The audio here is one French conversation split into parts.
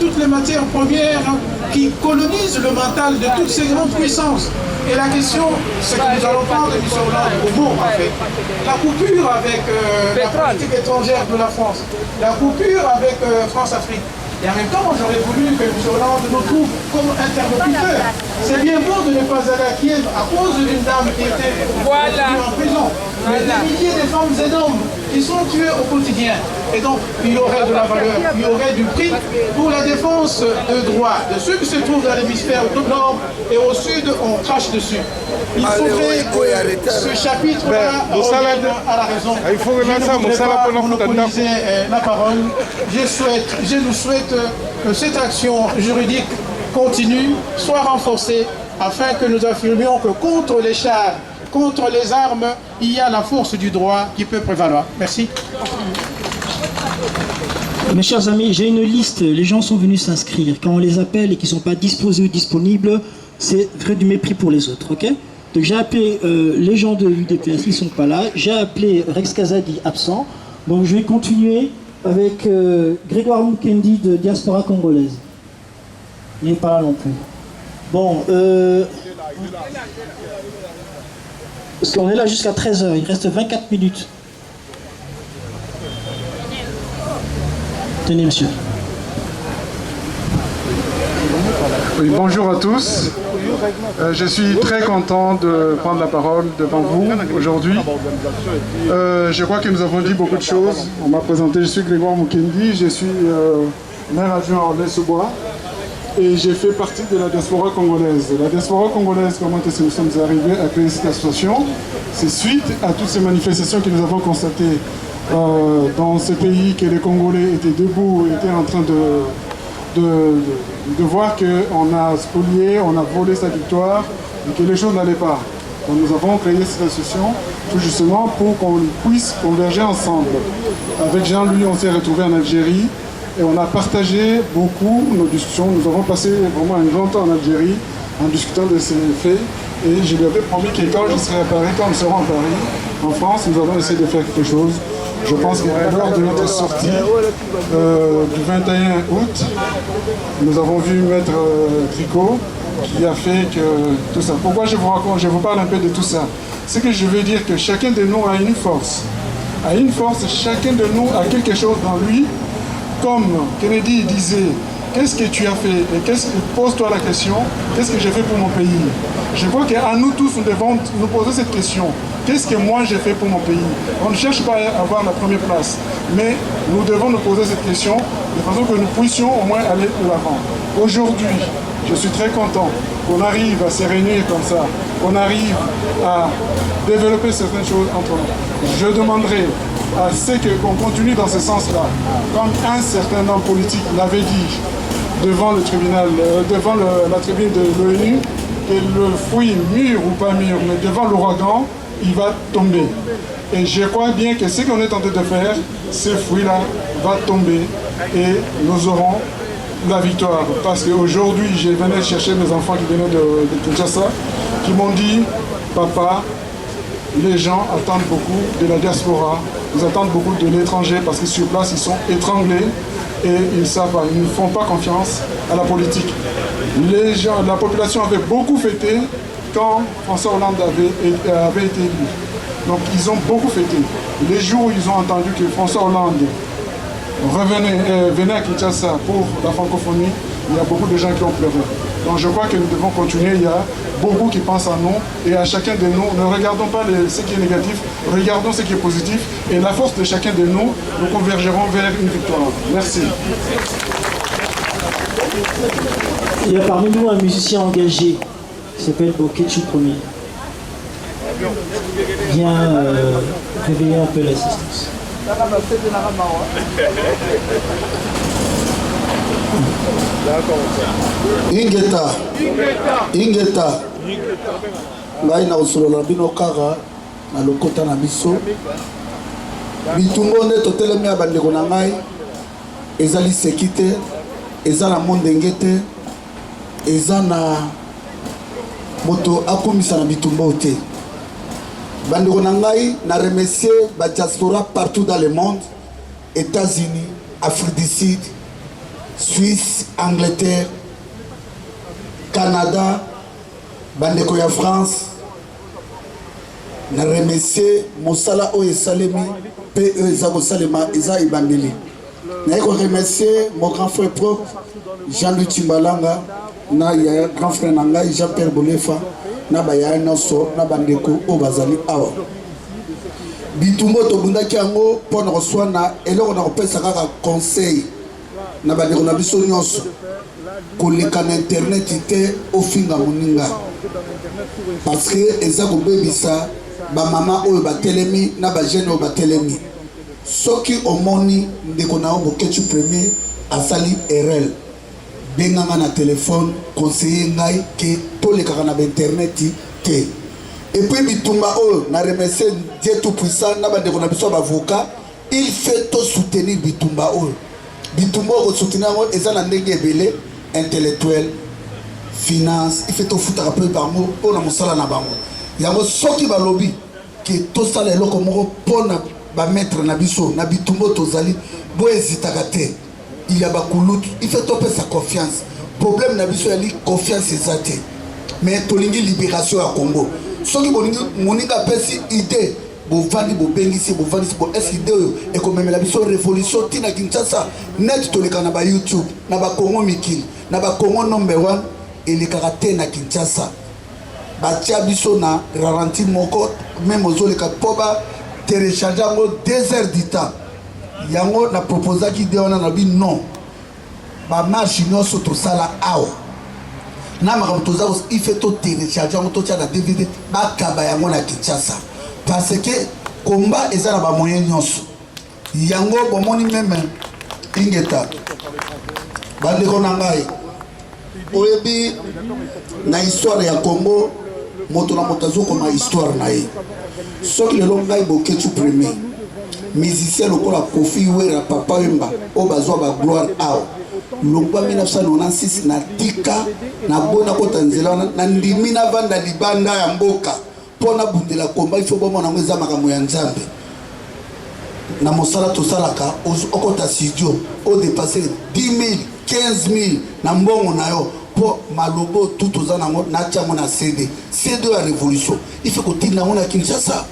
toutes les matières premières qui colonisent le mental de toutes ces grandes puissances. Et la question, c'est que nous allons prendre M. Hollande au mot, en fait. La coupure avec la politique étrangère de la France, la coupure avec France-Afrique. Et en même temps, j'aurais voulu que M. Hollande nous trouve comme interlocuteur. C'est bien beau de ne pas aller à Kiev à cause d'une dame qui était en prison. Mais des milliers de femmes et d'hommes qui sont tués au quotidien. Et donc, il y aurait de la valeur, il y aurait du prix pour la défense de droits de ceux qui se trouvent dans l'hémisphère au nord et au sud, on crache dessus. Il faudrait que ce chapitre-là revienne à la raison. Je ne voudrais pas monopoliser la parole. Je nous souhaite que cette action juridique continue, soit renforcée, afin que nous affirmions que contre les chars, contre les armes, il y a la force du droit qui peut prévaloir. Merci. Mes chers amis, j'ai une liste, les gens sont venus s'inscrire. Quand on les appelle et qu'ils ne sont pas disposés ou disponibles, c'est vrai du mépris pour les autres, ok? Donc j'ai appelé les gens de l'UDPS, ils ne sont pas là. J'ai appelé Rex Kazadi, absent. Donc je vais continuer avec Grégoire Mukendi de Diaspora Congolaise. Il n'est pas là non plus. Bon, parce qu'on est là jusqu'à 13h, il reste 24 minutes. Tenez, monsieur. Oui, bonjour à tous. Je suis très content de prendre la parole devant vous aujourd'hui. Je crois que nous avons dit beaucoup de choses. On m'a présenté, je suis Grégoire Mukendi, je suis maire adjoint à Orlais-sous-Bois et j'ai fait partie de la diaspora congolaise. La diaspora congolaise, comment est-ce que nous sommes arrivés à créer cette association? C'est suite à toutes ces manifestations que nous avons constatées dans ce pays, que les Congolais étaient debout, étaient en train de voir qu'on a spolié, on a volé sa victoire et que les choses n'allaient pas. Donc nous avons créé cette association tout justement pour qu'on puisse converger ensemble. Avec Jean-Louis, on s'est retrouvés en Algérie et on a partagé beaucoup nos discussions. Nous avons passé vraiment un grand temps en Algérie en discutant de ces faits. Et je lui avais promis que quand je serai à Paris, quand nous serons à Paris, en France, nous allons essayer de faire quelque chose. Je pense que lors de notre sortie du 21 août, nous avons vu Maître Tricot qui a fait que tout ça. Pourquoi je vous raconte, je vous parle un peu de tout ça? C'est que je veux dire que chacun de nous a une force. A une force, chacun de nous a quelque chose dans lui. Comme Kennedy disait, qu'est-ce que tu as fait? Et pose-toi la question, qu'est-ce que j'ai fait pour mon pays? Je crois qu'à nous tous, nous devons nous poser cette question. Qu'est-ce que moi j'ai fait pour mon pays? On ne cherche pas à avoir la première place, mais nous devons nous poser cette question de façon que nous puissions au moins aller de l'avant. Aujourd'hui, je suis très content qu'on arrive à se réunir comme ça, qu'on arrive à développer certaines choses entre nous. Je demanderai à ce qu'on continue dans ce sens-là, comme un certain homme politique l'avait dit devant le tribunal, devant la tribune de l'ONU, que le fruit mûr ou pas mûr, mais devant l'ouragan, il va tomber. Et je crois bien que ce qu'on est en train de faire, ce fruit-là va tomber et nous aurons la victoire. Parce qu'aujourd'hui, je venais chercher mes enfants qui venaient de Kinshasa, qui m'ont dit, papa, les gens attendent beaucoup de la diaspora, ils attendent beaucoup de l'étranger parce que sur place, ils sont étranglés et ils savent pas, ils ne font pas confiance à la politique. Les gens, la population avait beaucoup fêté quand François Hollande avait été élu. Donc ils ont beaucoup fêté. Les jours où ils ont entendu que François Hollande venait à Kinshasa pour la francophonie, il y a beaucoup de gens qui ont pleuré. Donc je crois que nous devons continuer. Il y a beaucoup qui pensent à nous et à chacun de nous. Ne regardons pas ce qui est négatif, regardons ce qui est positif. Et la force de chacun de nous, nous convergerons vers une victoire. Merci. Il y a parmi nous un musicien engagé qui s'appelle Bokechi Premier. Viens réveiller un peu l'assistance. Ingeta ngai na osolola bino kaka na lokota na biso bitumbo nde totelemi ya bandeko na ngai ezali seki te eza na mondenge te eza na moto akomisa na bitumbo te bandeko na ngai na remercier ba diaspora partout dans le monde, États-Unis, Afrique du Sud, Suisse, Angleterre, Canada, bandeko ya France. Na remercier Mosala Oye Salemi, PE Zago Salema, Eza Ibandeli. Na remercier mon grand frère propre, Jean-Louis Timbalanga, na ya grand frère Nanga, Jean-Pierre Bolefa, na baya Noso, na bandeko Obazali Awa. Bitumbo Tobunda Kiango, pour nous reçoit na, et là on a repéré ça comme conseil. Na bandeko na biso nyonso. Koleka na internet ite ofinga moninga. Parce que eza ko bebisa ba mama oyo batelemi na ba jeune oyo batelemi. Soki omoni ndeko na obo ketu premier asali RL. Benganga na téléphone conseiller ngai ke toleka na internet te. Et puis bitumba oyo na remercier Dieu tout puissant na ba ndeko na biso ba avocat, il fait tout soutenir bitumba oyo. Bitumba oyo soutenir ngo eza na ndenge ebele intellectuel, finance, il fait tout foutre après par mot pour la mosala na bango. Yango soki ba lobby que tout ça les loko moko pour na ba mettre na biso na bitumbo tozali bo hésitaka te. Il y a ba kulutu, il fait topé sa confiance. Problème na biso yali confiance ezate. Mais tolingi libération ya Congo. Soki bolingi moninga pesi idée bovandi bobengisi bovandi bo idée et comme même la biso révolution tina Kinshasa net toleka na ba YouTube na ba Congo mikili na ba Congo number 1 et les caractères na Kinshasa batia biso na ralenti moko même ozoleka poba télécharger ngo 2 heures du temps yango na proposa ki de ona na bi non ba marche nyonso to sala awa na makambo toza il fait tout télécharger ngo to tia na DVD ba kaba yango na Kinshasa parce que combat eza na ba moyen nyonso yango bomoni même ingeta bande ko na ngai oyebi na histoire ya Congo moto na moto azoko na histoire na ye soki lelo ngai boketu premier musicien lokola Kofi Wera Papa Wemba o bazwa ba gloire ao longwa 1996 na tika na bona kota nzela na ndimi na vanda libanda ya mboka pona bundela komba il faut bomona ngeza makambo ya nzambe na mosala tosalaka okota studio o dépasser 10 000 15 000 na mbongo na yo po malobo tout oza nango na tiango na CD ya révolution il faut kotinda ngo na Kinshasa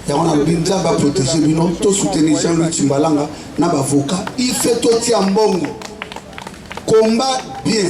yango na binza ba protéger bino to soutenir Jean-Louis Timbalanga na ba avocat il fait to tia mbongo combat bien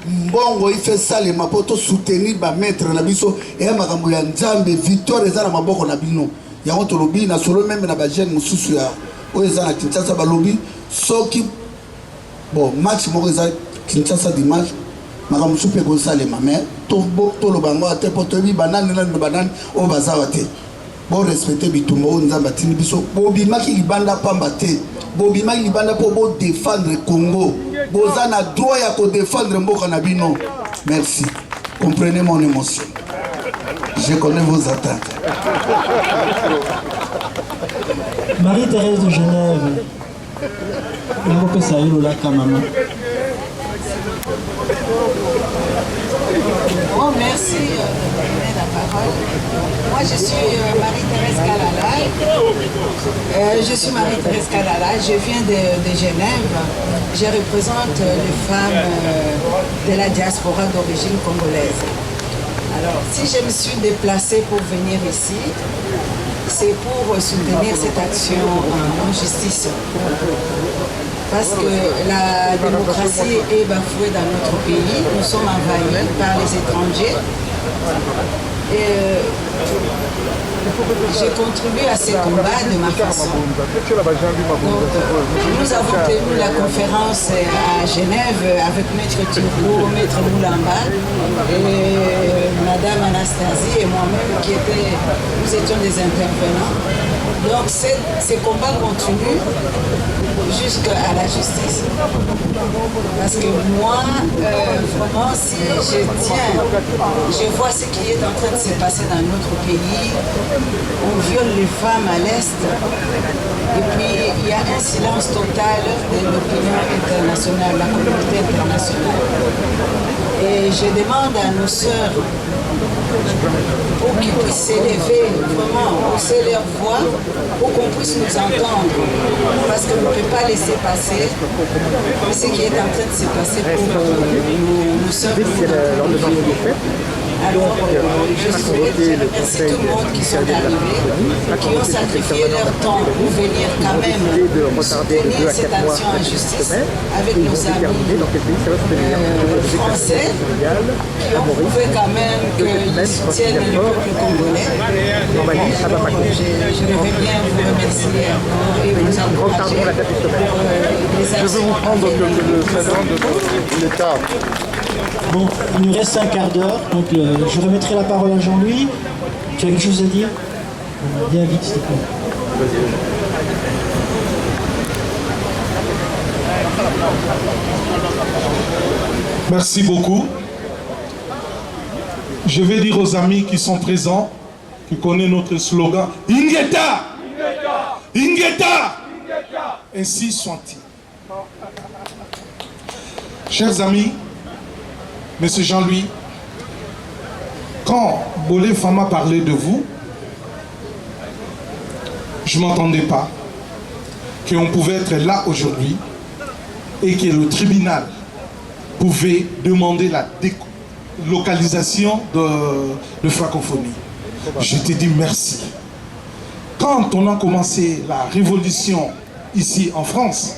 mbongo il fait ça les mapoto soutenir ba maître na biso et makambo ya nzambe victoire eza na maboko na bino yango to lobi na solo même na ba jeune mususu ya o eza na Kinshasa ba lobi soki bon match moko eza Kinshasa dimanche makambo supe ko salema mais to lobango ate potobi banane na banane o bazawa te bon respecter bitumba o nzamba tini biso bobimaki libanda pamba te bobimaki libanda po bo défendre Congo boza na droit ya ko défendre mboka na bino merci comprenez mon émotion je connais vos attentes. Marie-Thérèse de Genève. Oh, merci de me donner la parole. Moi, je suis Marie-Thérèse Kalala. Je suis Marie-Thérèse Kalala. Je viens de Genève. Je représente les femmes de la diaspora d'origine congolaise. Alors, si je me suis déplacée pour venir ici, c'est pour soutenir cette action en justice. Parce que la démocratie est bafouée dans notre pays, nous sommes envahis par les étrangers. Et j'ai contribué à ces combats de ma façon. Donc, nous avons tenu la conférence à Genève avec Maître Turbo, Maître Moulamba et Madame Anastasie et moi-même nous étions des intervenants. Donc ces combats continuent jusqu'à la justice. Parce que moi, vraiment, si je vois ce qui est en train de se passer dans notre pays, on viole les femmes à l'Est, et puis il y a un silence total de l'opinion internationale, la communauté internationale. Et je demande à nos sœurs pour qu'ils puissent s'élever, vraiment, hausser leur voix, pour qu'on puisse nous entendre. Parce qu'on ne peut pas laisser passer ce qui est en train de se passer pour nous sommes. Alors, je souhaite remercier tout le monde qui sont arrivés, qui ont sacrifié leur temps pour venir quand même soutenir cette action en justice avec nos amis français qui ont prouvé quand même qu'ils soutiennent le peuple congolais. Je devrais bien vous remercier et vous encourager pour les actions. Je veux vous prendre le président de l'État. Bon, il nous reste un quart d'heure, donc je remettrai la parole à Jean-Louis. Tu as quelque chose à dire? Bien vite, s'il te plaît. Merci beaucoup. Je vais dire aux amis qui sont présents, qui connaissent notre slogan, Ingeta! Ingeta! Ainsi sont-ils. Chers amis, Monsieur Jean-Louis, quand Bolé Fama parlait de vous, je ne m'entendais pas qu'on pouvait être là aujourd'hui et que le tribunal pouvait demander la délocalisation de francophonie. Je te dis merci. Quand on a commencé la révolution ici en France,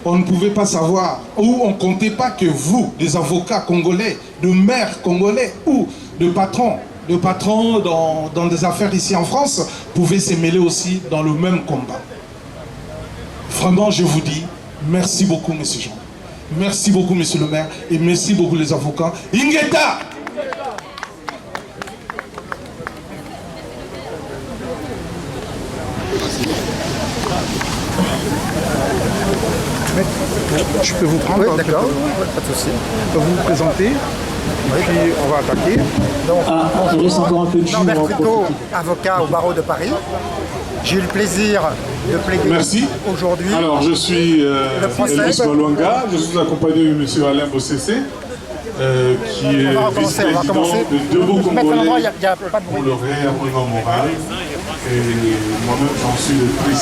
on ne pouvait pas savoir, ou on ne comptait pas que vous, les avocats congolais, de maires congolais ou de patrons dans des affaires ici en France, pouvaient se mêler aussi dans le même combat. Vraiment, je vous dis, merci beaucoup, monsieur Jean. Merci beaucoup, monsieur le maire, et merci beaucoup les avocats. Ingeta! Je peux vous prendre? Oui, d'accord, pas de souci. Je peux vous présenter, et puis on va attaquer. Donc, Il reste encore un peu de jus. Norbert Fruteau, avocat au barreau de Paris. J'ai eu le plaisir de plaider Merci. aujourd'hui. Alors, je suis procès. Elvis Malwanga, je suis accompagné de M. Alain Bossessé, qui est On va recommencer, vice-président de Debout Mettre un endroit, Congolais il n'y a pas de bruit. pour le réarmement moral. Et moi-même, j'en suis le président.